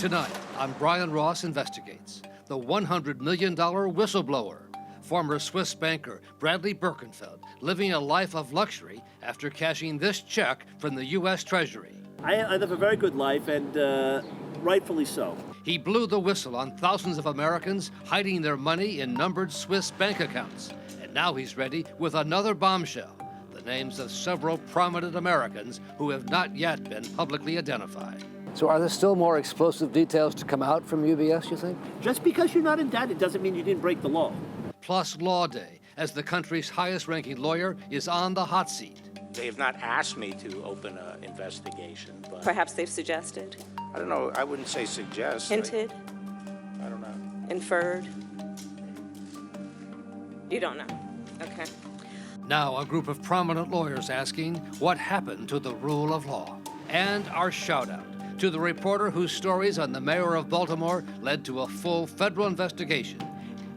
Tonight on Brian Ross Investigates, the $100 million whistleblower, former Swiss banker Bradley Birkenfeld, living a life of luxury after cashing this check from the U.S. Treasury. I live a very good life, and rightfully so. He blew the whistle on thousands of Americans hiding their money in numbered Swiss bank accounts. And now he's ready with another bombshell, the names of several prominent Americans who have not yet been publicly identified. So are there still more explosive details to come out from UBS, you think? Just because you're not indicted doesn't mean you didn't break the law. Plus Law Day, as the country's highest-ranking lawyer is on the hot seat. They have not asked me to open an investigation, but... Perhaps they've suggested? I don't know. I wouldn't say suggest. Hinted? I don't know. Inferred? You don't know. Okay. Now a group of prominent lawyers asking what happened to the rule of law. And our shout-out to the reporter whose stories on the mayor of Baltimore led to a full federal investigation.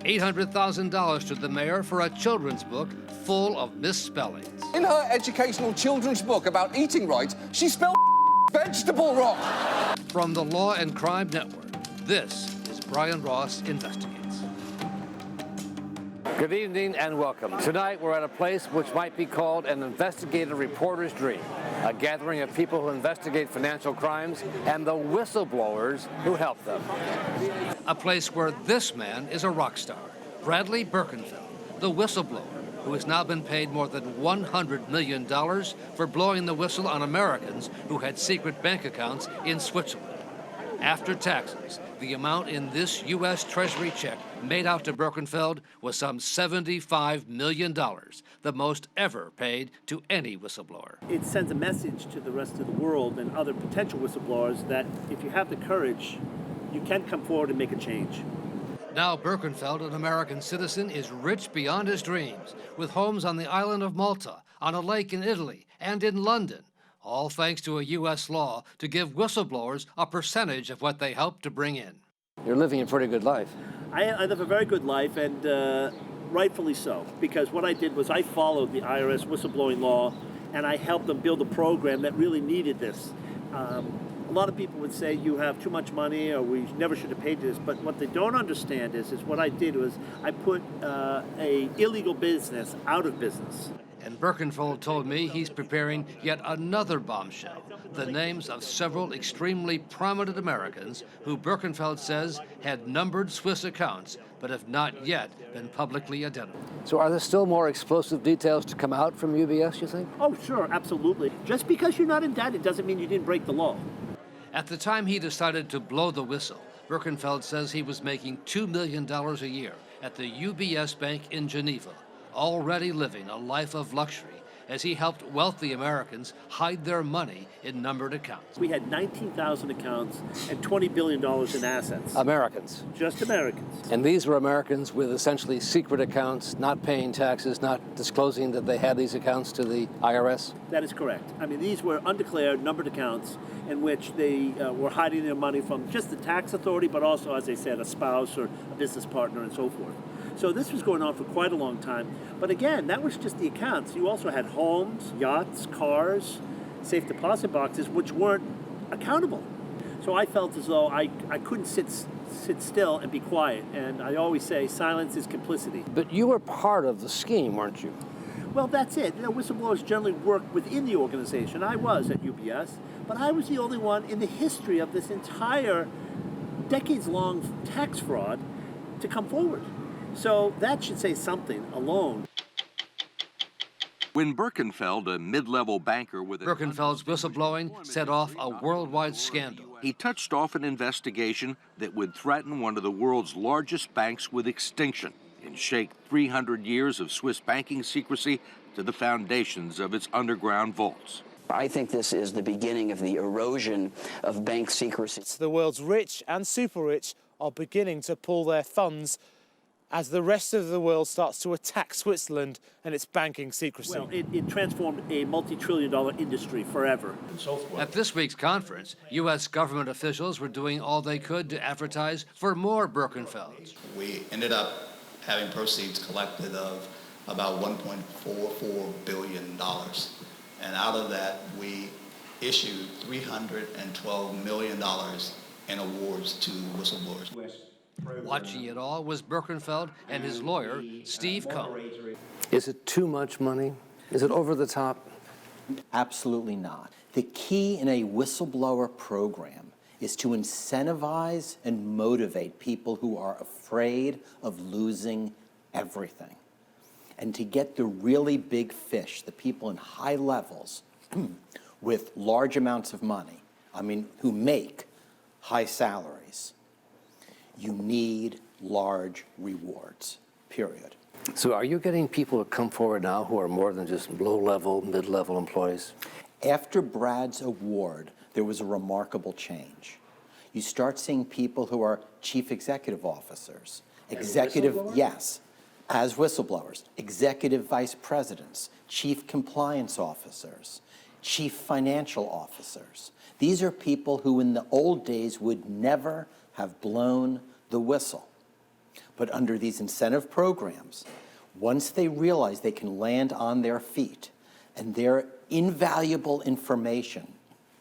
$800,000 to the mayor for a children's book full of misspellings. In her educational children's book about eating right, she spelled vegetable wrong. From the Law&Crime Network, this is Brian Ross Investigates. Good evening and welcome. Tonight we're at a place which might be called an investigative reporter's dream, a gathering of people who investigate financial crimes and the whistleblowers who help them. A place where this man is a rock star, Bradley Birkenfeld, the whistleblower, who has now been paid more than $100 million for blowing the whistle on Americans who had secret bank accounts in Switzerland. After taxes, the amount in this U.S. Treasury check made out to Birkenfeld was some $75 million, the most ever paid to any whistleblower. It sends a message to the rest of the world and other potential whistleblowers that if you have the courage, you can come forward and make a change. Now Birkenfeld, an American citizen, is rich beyond his dreams, with homes on the island of Malta, on a lake in Italy, and in London, all thanks to a U.S. law to give whistleblowers a percentage of what they help to bring in. You're living a pretty good life. I live a very good life, and rightfully so, because what I did was I followed the IRS whistleblowing law, and I helped them build a program that really needed this. A lot of people would say you have too much money or we never should have paid this, but what they don't understand is what I did was I put a illegal business out of business. And Birkenfeld told me he's preparing yet another bombshell, the names of several extremely prominent Americans who Birkenfeld says had numbered Swiss accounts but have not yet been publicly identified. So are there still more explosive details to come out from UBS, you think? Oh, sure, absolutely. Just because you're not indicted doesn't mean you didn't break the law. At the time he decided to blow the whistle, Birkenfeld says he was making $2 million a year at the UBS Bank in Geneva, already living a life of luxury as he helped wealthy Americans hide their money in numbered accounts. We had 19,000 accounts and $20 billion in assets. Americans. Just Americans. And these were Americans with essentially secret accounts, not paying taxes, not disclosing that they had these accounts to the IRS? That is correct. I mean, these were undeclared numbered accounts in which they were hiding their money from just the tax authority, but also, as I said, a spouse or a business partner and so forth. So this was going on for quite a long time. But again, that was just the accounts. You also had homes, yachts, cars, safe deposit boxes, which weren't accountable. So I felt as though I couldn't sit still and be quiet. And I always say silence is complicity. But you were part of the scheme, weren't you? Well, that's it. You know, whistleblowers generally work within the organization. I was at UBS, but I was the only one in the history of this entire decades-long tax fraud to come forward. So that should say something alone. When Birkenfeld, a mid-level banker with Birkenfeld's whistleblowing set off a worldwide scandal. He touched off an investigation that would threaten one of the world's largest banks with extinction and shake 300 years of Swiss banking secrecy to the foundations of its underground vaults. I think this is the beginning of the erosion of bank secrecy. The world's rich and super rich are beginning to pull their funds as the rest of the world starts to attack Switzerland and its banking secrecy. Well, it transformed a multi-trillion-dollar industry forever and so forth. At this week's conference, U.S. government officials were doing all they could to advertise for more Birkenfelds. We ended up having proceeds collected of about $1.44 billion. And out of that, we issued $312 million and awards to whistleblowers. Watching it all was Birkenfeld and his lawyer, Steve Cohn. Is it too much money? Is it over the top? Absolutely not. The key in a whistleblower program is to incentivize and motivate people who are afraid of losing everything. And to get the really big fish, the people in high levels with large amounts of money, who make high salaries, you need large rewards, period. So are you getting people to come forward now who are more than just low-level, mid-level employees? After Brad's award, there was a remarkable change. You start seeing people who are chief executive officers, yes, as whistleblowers, executive vice presidents, chief compliance officers, chief financial officers. These are people who in the old days would never have blown the whistle. But under these incentive programs, once they realize they can land on their feet and their invaluable information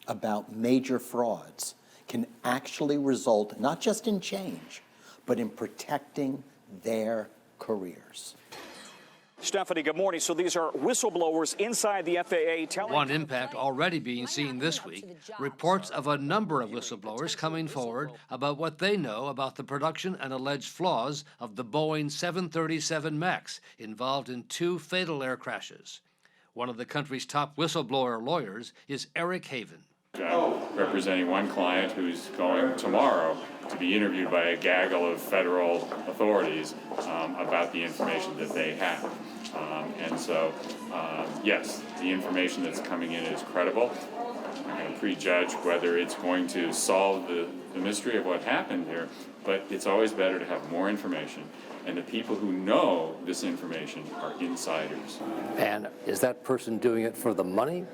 about major frauds can actually result not just in change, but in protecting their careers. Stephanie, good morning. So these are whistleblowers inside the FAA telling... One impact already being seen this week, reports of a number of whistleblowers coming forward about what they know about the production and alleged flaws of the Boeing 737 MAX involved in 2 fatal air crashes. One of the country's top whistleblower lawyers is Eric Haven. I'm representing one client who's going tomorrow to be interviewed by a gaggle of federal authorities about the information that they have. Yes, the information that's coming in is credible. I'm going to prejudge whether it's going to solve the mystery of what happened here, but it's always better to have more information. And the people who know this information are insiders. And is that person doing it for the money?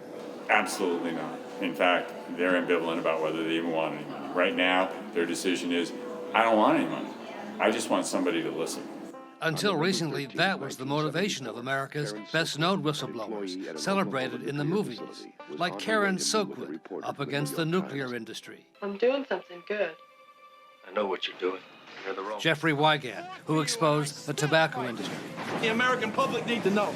Absolutely not. In fact, they're ambivalent about whether they even want any money. Right now, their decision is, I don't want any money. I just want somebody to listen. Until recently, that was the motivation of America's best-known whistleblowers, celebrated in the movies, like Karen Soakwood, up against the nuclear industry. I'm doing something good. I know what you're doing. You're the wrong. Jeffrey Wygant, who exposed the tobacco industry. The American public need to know.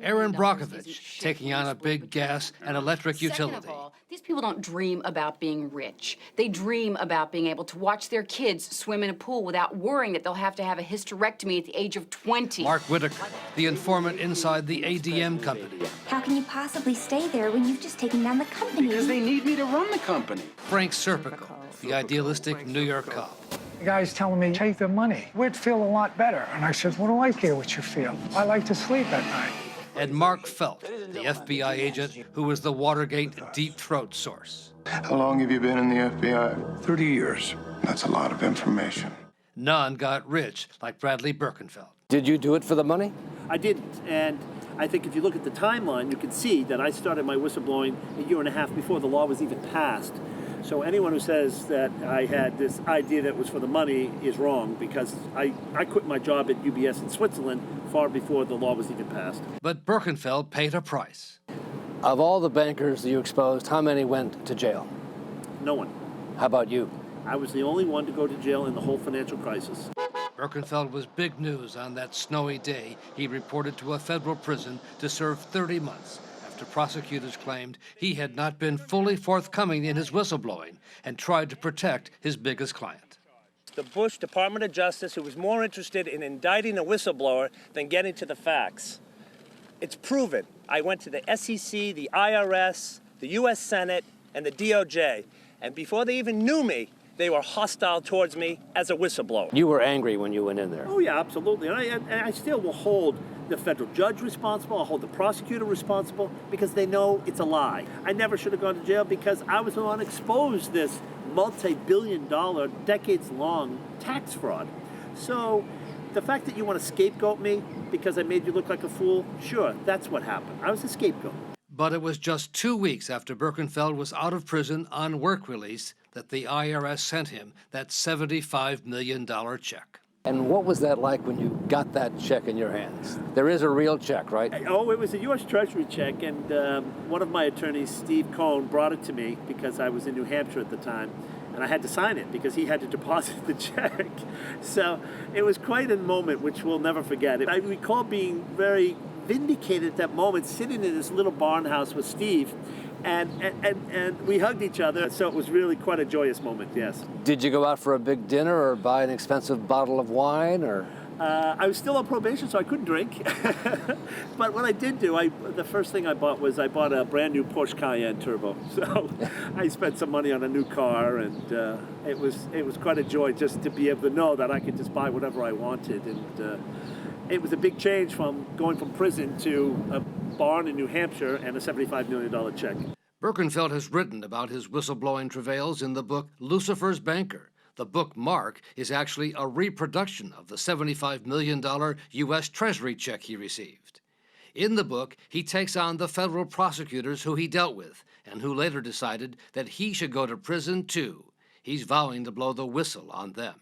Aaron Brockovich, taking on a big gas and electric utility. These people don't dream about being rich. They dream about being able to watch their kids swim in a pool without worrying that they'll have to have a hysterectomy at the age of 20. Mark Whitaker, the informant inside the ADM company. How can you possibly stay there when you've just taken down the company? Because they need me to run the company. Frank Serpico, the idealistic New York cop. The guy's telling me, take the money. We'd feel a lot better. And I said, what do I care what you feel? I like to sleep at night. And Mark Felt, the FBI agent who was the Watergate deep throat source. How long have you been in the FBI? 30 years. That's a lot of information. None got rich like Bradley Birkenfeld. Did you do it for the money? I didn't, and I think if you look at the timeline, you can see that I started my whistleblowing a year and a half before the law was even passed. So anyone who says that I had this idea that was for the money is wrong, because I quit my job at UBS in Switzerland far before the law was even passed. But Birkenfeld paid a price. Of all the bankers that you exposed, how many went to jail? No one. How about you? I was the only one to go to jail in the whole financial crisis. Birkenfeld was big news on that snowy day. He reported to a federal prison to serve 30 months. Prosecutors claimed he had not been fully forthcoming in his whistleblowing and tried to protect his biggest client. The Bush Department of Justice, who was more interested in indicting a whistleblower than getting to the facts. It's proven. I went to the SEC, the IRS, the U.S. Senate, and the DOJ, and before they even knew me, they were hostile towards me as a whistleblower. You were angry when you went in there. Oh, yeah, absolutely. And I still will hold the federal judge responsible. I'll hold the prosecutor responsible because they know it's a lie. I never should have gone to jail because I was the one who exposed this multi-billion-dollar, decades-long tax fraud. So the fact that you want to scapegoat me because I made you look like a fool, sure, that's what happened. I was a scapegoat. But it was just 2 weeks after Birkenfeld was out of prison on work release that the IRS sent him that $75 million check. And what was that like when you got that check in your hands? There is a real check, right? Oh, it was a U.S. Treasury check, and one of my attorneys, Steve Cohn, brought it to me because I was in New Hampshire at the time. And and I had to sign it because he had to deposit the check. So it was quite a moment which we'll never forget. I recall being very vindicated at that moment, sitting in this little barn house with Steve, and we hugged each other. So it was really quite a joyous moment, yes. Did you go out for a big dinner or buy an expensive bottle of wine, or? I was still on probation, so I couldn't drink. But what I did do, the first thing I bought was a brand new Porsche Cayenne Turbo. So I spent some money on a new car, and it was quite a joy just to be able to know that I could just buy whatever I wanted. And it was a big change from going from prison to a barn in New Hampshire and a $75 million check. Birkenfeld has written about his whistleblowing travails in the book Lucifer's Banker. The book Mark is actually a reproduction of the $75 million U.S. Treasury check he received. In the book, he takes on the federal prosecutors who he dealt with and who later decided that he should go to prison too. He's vowing to blow the whistle on them.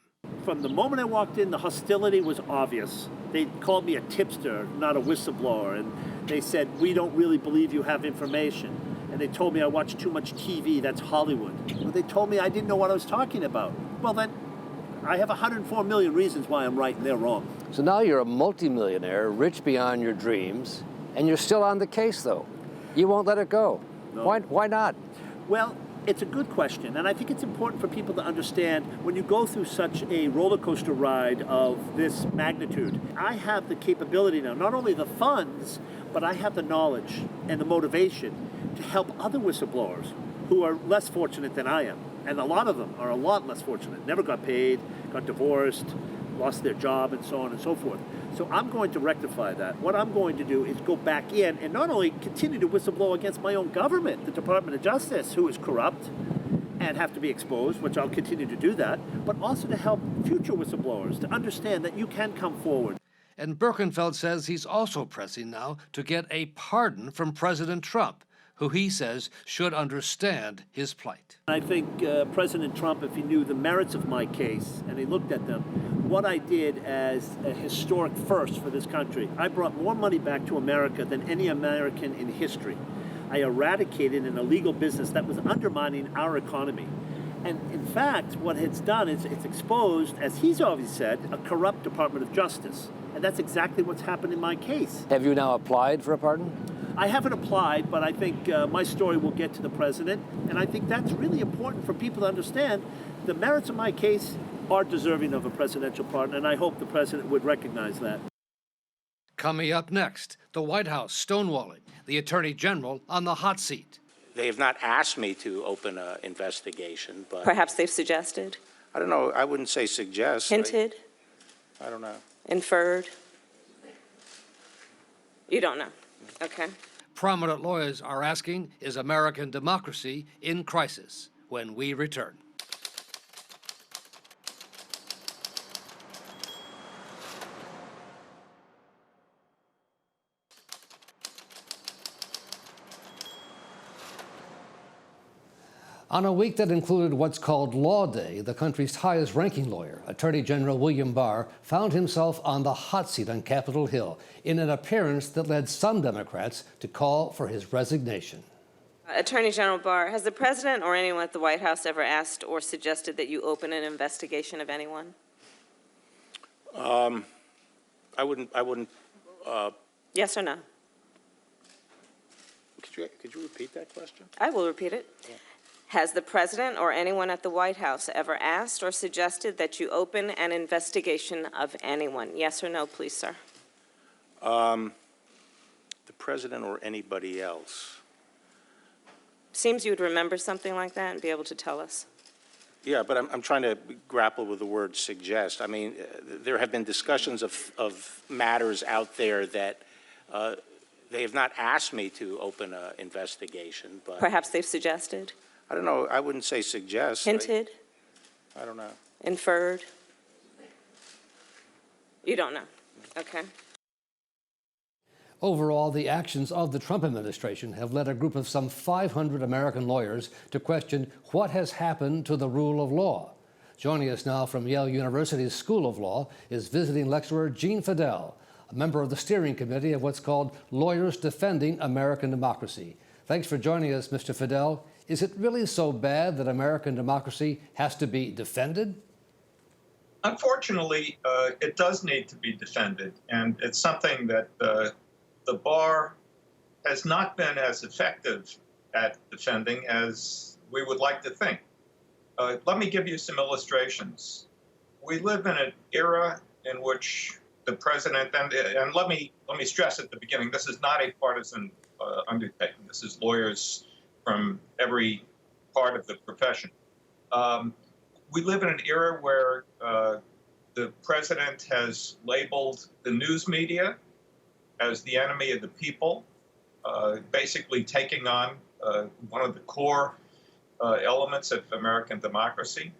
From the moment I walked in, the hostility was obvious. They called me a tipster, not a whistleblower, and they said, "We don't really believe you have information." And they told me I watched too much TV, that's Hollywood. Well, they told me I didn't know what I was talking about. Well, then, I have 104 million reasons why I'm right and they're wrong. So now you're a multimillionaire, rich beyond your dreams, and you're still on the case, though. You won't let it go. No. Why not? Well, it's a good question, and I think it's important for people to understand when you go through such a roller coaster ride of this magnitude, I have the capability now, not only the funds, but I have the knowledge and the motivation to help other whistleblowers who are less fortunate than I am. And a lot of them are a lot less fortunate, never got paid, got divorced, lost their job, and so on and so forth. So I'm going to rectify that. What I'm going to do is go back in and not only continue to whistleblow against my own government, the Department of Justice, who is corrupt and have to be exposed, which I'll continue to do that, but also to help future whistleblowers to understand that you can come forward. And Birkenfeld says he's also pressing now to get a pardon from President Trump, who he says should understand his plight. I think President Trump, if he knew the merits of my case and he looked at them, what I did as a historic first for this country, I brought more money back to America than any American in history. I eradicated an illegal business that was undermining our economy. And in fact, what it's done is it's exposed, as he's always said, a corrupt Department of Justice. And that's exactly what's happened in my case. Have you now applied for a pardon? I haven't applied, but I think my story will get to the president. And I think that's really important for people to understand. The merits of my case are deserving of a presidential pardon, and I hope the president would recognize that. Coming up next, the White House stonewalling the Attorney General on the hot seat. They have not asked me to open an investigation, but... Perhaps they've suggested? I don't know. I wouldn't say suggest. Hinted? I don't know. Inferred? You don't know. Okay. Prominent lawyers are asking, is American democracy in crisis? When we return. On a week that included what's called Law Day, the country's highest-ranking lawyer, Attorney General William Barr, found himself on the hot seat on Capitol Hill in an appearance that led some Democrats to call for his resignation. Attorney General Barr, has the president or anyone at the White House ever asked or suggested that you open an investigation of anyone? I wouldn't. Yes or no? Could you repeat that question? I will repeat it. Yeah. Has the president or anyone at the White House ever asked or suggested that you open an investigation of anyone? Yes or no, please, sir? The president or anybody else? Seems you would remember something like that and be able to tell us. Yeah, but I'm trying to grapple with the word suggest. I mean, there have been discussions of matters out there that they have not asked me to open an investigation, but... Perhaps they've suggested? I don't know. I wouldn't say suggest. Hinted? I don't know. Inferred? You don't know. Okay. Overall, the actions of the Trump administration have led a group of some 500 American lawyers to question what has happened to the rule of law. Joining us now from Yale University's School of Law is visiting lecturer Gene Fidel, a member of the steering committee of what's called Lawyers Defending American Democracy. Thanks for joining us, Mr. Fidel. Is it really so bad that American democracy has to be defended? Unfortunately, it does need to be defended, and it's something that the bar has not been as effective at defending as we would like to think. Let me give you some illustrations. We live in an era in which the president, and let me stress at the beginning, this is not a partisan undertaking. This is lawyers from every part of the profession. We live in an era where the president has labeled the news media as the enemy of the people, basically taking on one of the core elements of American democracy.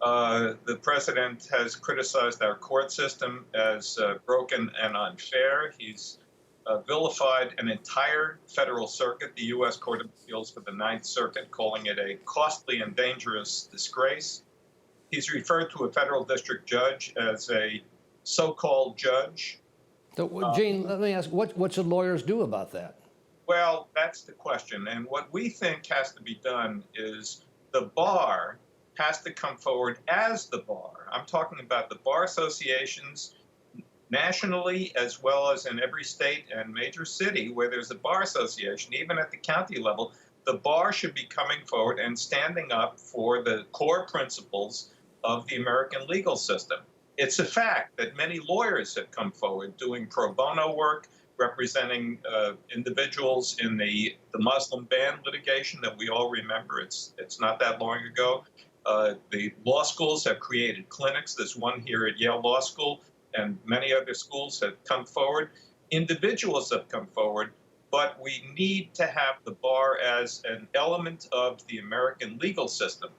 The president has criticized our court system as broken and unfair. He's vilified an entire federal circuit, the U.S. Court of Appeals for the Ninth Circuit, calling it a costly and dangerous disgrace. He's referred to a federal district judge as a so-called judge. So, Gene, let me ask, what should lawyers do about that? Well, that's the question. And what we think has to be done is the bar has to come forward as the bar. I'm talking about the bar associations nationally as well as in every state and major city where there's a bar association, even at the county level. The bar should be coming forward and standing up for the core principles of the American legal system. It's a fact that many lawyers have come forward doing pro bono work, representing individuals in the Muslim ban litigation that we all remember. It's not that long ago. The law schools have created clinics. There's one here at Yale Law School, and many other schools have come forward. Individuals have come forward, but we need to have the bar as an element of the American legal system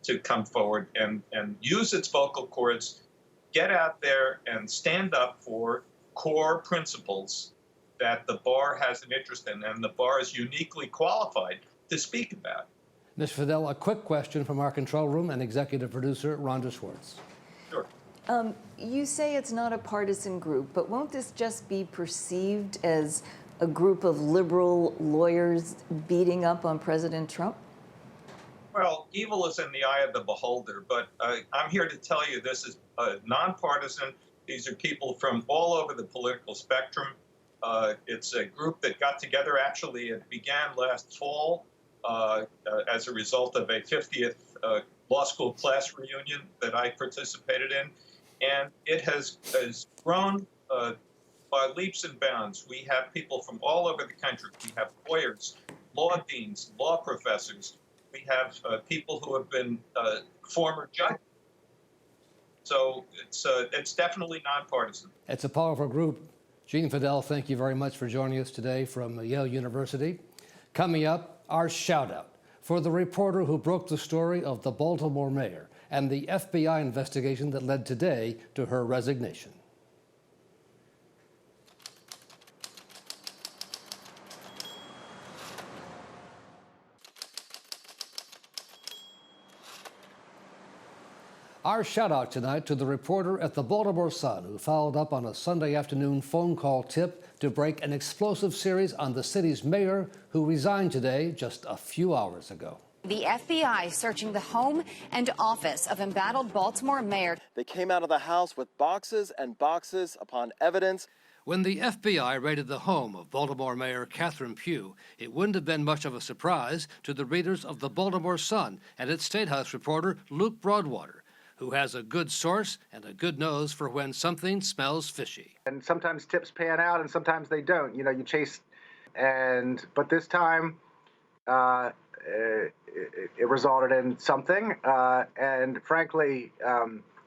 to come forward and use its vocal cords, get out there and stand up for core principles that the bar has an interest in and the bar is uniquely qualified to speak about. Mr. Fidel, a quick question from our control room and executive producer, Rhonda Schwartz. Sure. You say it's not a partisan group, but won't this just be perceived as a group of liberal lawyers beating up on President Trump? Well, evil is in the eye of the beholder, but I'm here to tell you this is nonpartisan. These are people from all over the political spectrum. It's a group that got together. Actually, it began last fall as a result of a 50th law school class reunion that I participated in. And it has grown by leaps and bounds. We have people from all over the country. We have lawyers, law deans, law professors. We have people who have been former judges. So it's definitely nonpartisan. It's a powerful group. Gene Fidel, thank you very much for joining us today from Yale University. Coming up, our shout-out for the reporter who broke the story of the Baltimore mayor and the FBI investigation that led today to her resignation. Our shout-out tonight to the reporter at the Baltimore Sun who followed up on a Sunday afternoon phone call tip to break an explosive series on the city's mayor who resigned today just a few hours ago. The FBI searching the home and office of embattled Baltimore mayor. They came out of the house with boxes and boxes upon evidence. When the FBI raided the home of Baltimore Mayor Catherine Pugh, it wouldn't have been much of a surprise to the readers of the Baltimore Sun and its State House reporter Luke Broadwater, who has a good source and a good nose for when something smells fishy. And sometimes tips pan out and sometimes they don't. You know, you chase, but this time it resulted in something. And frankly,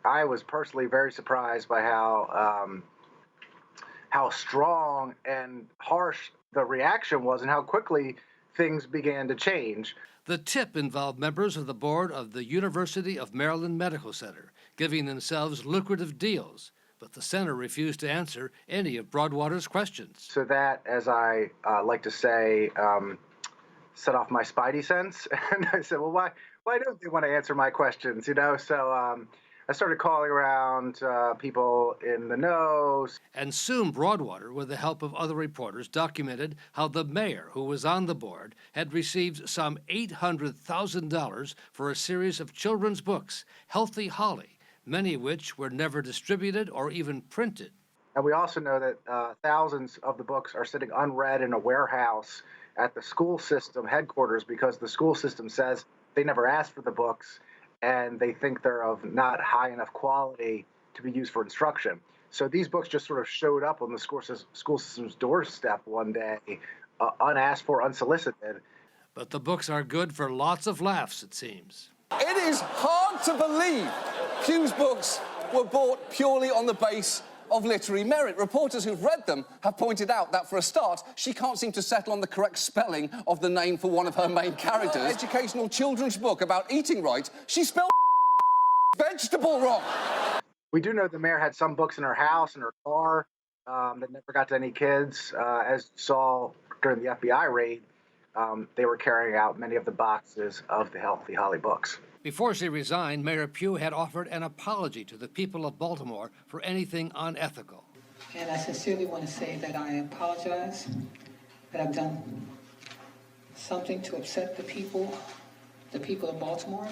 I was personally very surprised by how strong and harsh the reaction was and how quickly things began to change. The tip involved members of the board of the University of Maryland Medical Center, giving themselves lucrative deals, but the center refused to answer any of Broadwater's questions. So that, as I like to say, set off my spidey sense. And I said, well, why don't they want to answer my questions? You know, so I started calling around people in the know. And soon Broadwater, with the help of other reporters, documented how the mayor, who was on the board, had received some $800,000 for a series of children's books, Healthy Holly, many of which were never distributed or even printed. And we also know that thousands of the books are sitting unread in a warehouse at the school system headquarters because the school system says they never asked for the books and they think they're of not high enough quality to be used for instruction. So these books just sort of showed up on the school system's doorstep one day, unasked for, unsolicited. But the books are good for lots of laughs, it seems. It is hard to believe Pew's books were bought purely on the base of literary merit. Reporters who've read them have pointed out that, for a start, she can't seem to settle on the correct spelling of the name for one of her main characters. Educational children's book about eating right, she spelled vegetable wrong. We do know the mayor had some books in her house and her car that never got to any kids. As you saw during the FBI raid, they were carrying out many of the boxes of the Healthy Holly books. Before she resigned, Mayor Pugh had offered an apology to the people of Baltimore for anything unethical. And I sincerely want to say that I apologize, that I've done something to upset the people of Baltimore,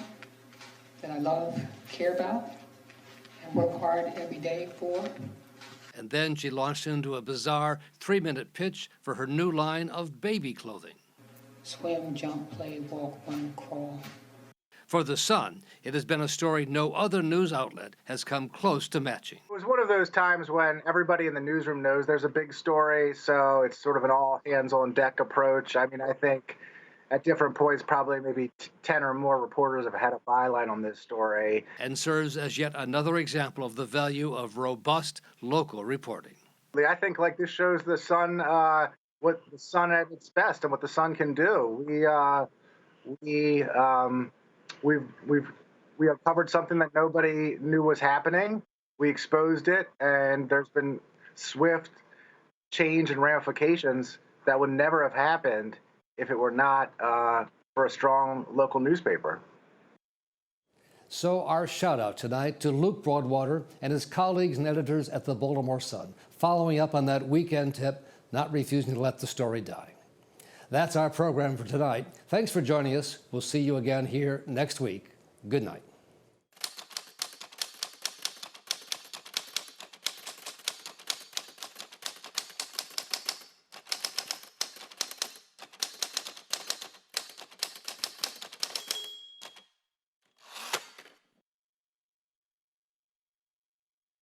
that I love, care about, and work hard every day for. And then she launched into a bizarre 3-minute pitch for her new line of baby clothing. Swim, jump, play, walk, run, crawl. For The Sun, it has been a story no other news outlet has come close to matching. It was one of those times when everybody in the newsroom knows there's a big story, so it's sort of an all-hands-on-deck approach. I mean, I think at different points, probably maybe 10 or more reporters have had a byline on this story. And serves as yet another example of the value of robust local reporting. I think this shows the Sun, what the Sun at its best and what the Sun can do. We uncovered something that nobody knew was happening. We exposed it, and there's been swift change and ramifications that would never have happened if it were not for a strong local newspaper. So our shout out tonight to Luke Broadwater and his colleagues and editors at the Baltimore Sun, following up on that weekend tip, not refusing to let the story die. That's our program for tonight. Thanks for joining us. We'll see you again here next week. Good night.